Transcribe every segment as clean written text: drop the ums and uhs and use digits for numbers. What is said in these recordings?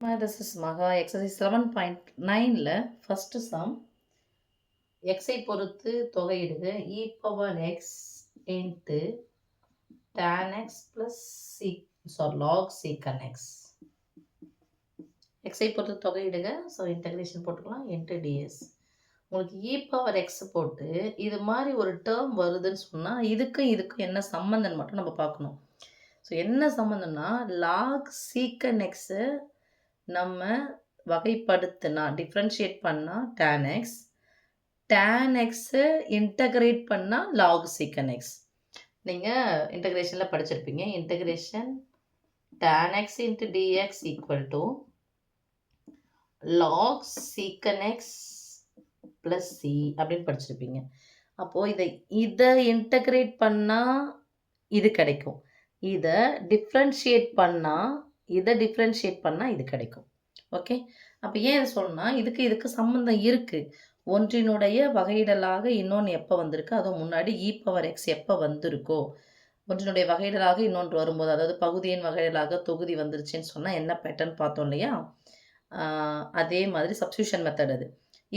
This is Maha exercise 7.9ல first sum x ஐ பொறுத்து தொகையிடுக e power x into tan x plus log secant x. x ஐ பொறுத்து தொகையிடுக, so integration போட்டுக்கலாம் into ds. உங்களுக்கு e power x போட்டு இது மாதிரி ஒரு term வருதுன்னு சொன்னால் இதுக்கும் என்ன சம்மந்தம் மட்டும் நம்ம பார்க்கணும். ஸோ என்ன சம்மந்தம்னா log secant x நம்ம வகைப்படுத்தினா டிஃப்ரென்ஷியேட் பண்ணால் tan x, tan x integrate பண்ணால் log secant x. நீங்கள் இன்டகிரேஷனில் படிச்சிருப்பீங்க. Integration tan x into dx equal to log secant x plus c அப்படின்னு படிச்சிருப்பீங்க. அப்போது இதை இன்டகிரேட் பண்ணால் இது கிடைக்கும், இதை டிஃப்ரென்ஷியேட் பண்ணால் இது கிடைக்கும். ஓகே, அப்போ ஏன் இதை சொல்லணும்னா இதுக்கு சம்மந்தம் இருக்குது. ஒன்றினுடைய வகையிடலாக இன்னொன்று எப்போ வந்திருக்கு, அதுவும் முன்னாடி e power x எப்போ வந்திருக்கோ, ஒன்றினுடைய வகையிடலாக இன்னொன்று வரும்போது, அதாவது பகுதியின் வகையிடலாக தொகுதி வந்துருச்சுன்னு சொன்னால் என்ன பேட்டர்ன் பார்த்தோம் இல்லையா, அதே மாதிரி சப்ஸ்டியூஷன் மெத்தட் அது.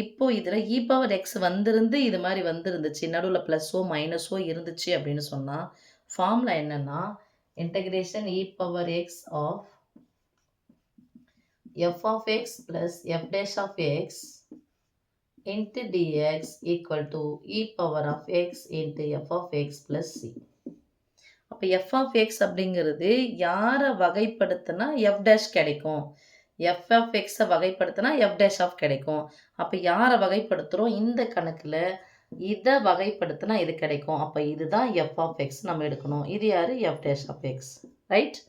இப்போது இதில் e power x வந்திருந்து இது மாதிரி வந்துருந்துச்சு, நடுவில் ப்ளஸ்ஸோ மைனஸோ இருந்துச்சு அப்படின்னு சொன்னால் ஃபார்முலா என்னென்னா integration e power x of f of x plus f dash of x into dx equal to e power of x into f of x plus c. அப்போ f of x அப்படிங்கிறது யாரை வகைப்படுத்தினா f dash கிடைக்கும், f of x வகைப்படுத்தினா f dash of கிடைக்கும். அப்போ யாரை வகைப்படுத்துகிறோம், இந்த கணக்கில் இதை வகைப்படுத்தினா இது கிடைக்கும். அப்போ இதுதான் f of x நம்ம எடுக்கணும். இது யார், f dash of x, right.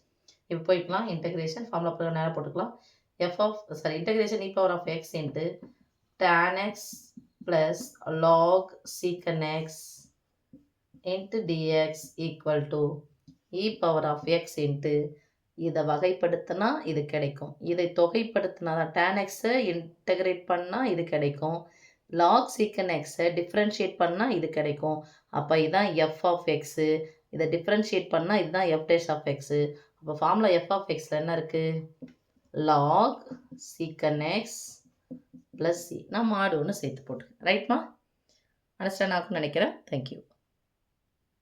இப்போ போய்க்கலாம் இன்டகிரேஷன் ஃபார்முலா போட்டு நேரம் போட்டுக்கலாம். integration e power of x into tan x plus log secant x into dx equal to e power of x into இதை வகைப்படுத்தினா இது கிடைக்கும், இதை தொகைப்படுத்தினா தான் tan x இன்டகிரேட் பண்ணால் இது கிடைக்கும், log secant x டிஃப்ரென்ஷியேட் பண்ணால் இது கிடைக்கும். அப்போ இதுதான் f of x, இதை டிஃப்ரென்ஷியேட் பண்ணால் இதுதான் f dash of x. அப்போ ஃபார்முலா f of xல என்ன இருக்குது, log secant x plus c. நான் மாடு ஒன்று சேர்த்து போட்டுருக்கேன், ரைட்மா? அண்டர்ஸ்டாண்ட் ஆகும்னு நினைக்கிறேன். தேங்க்யூ.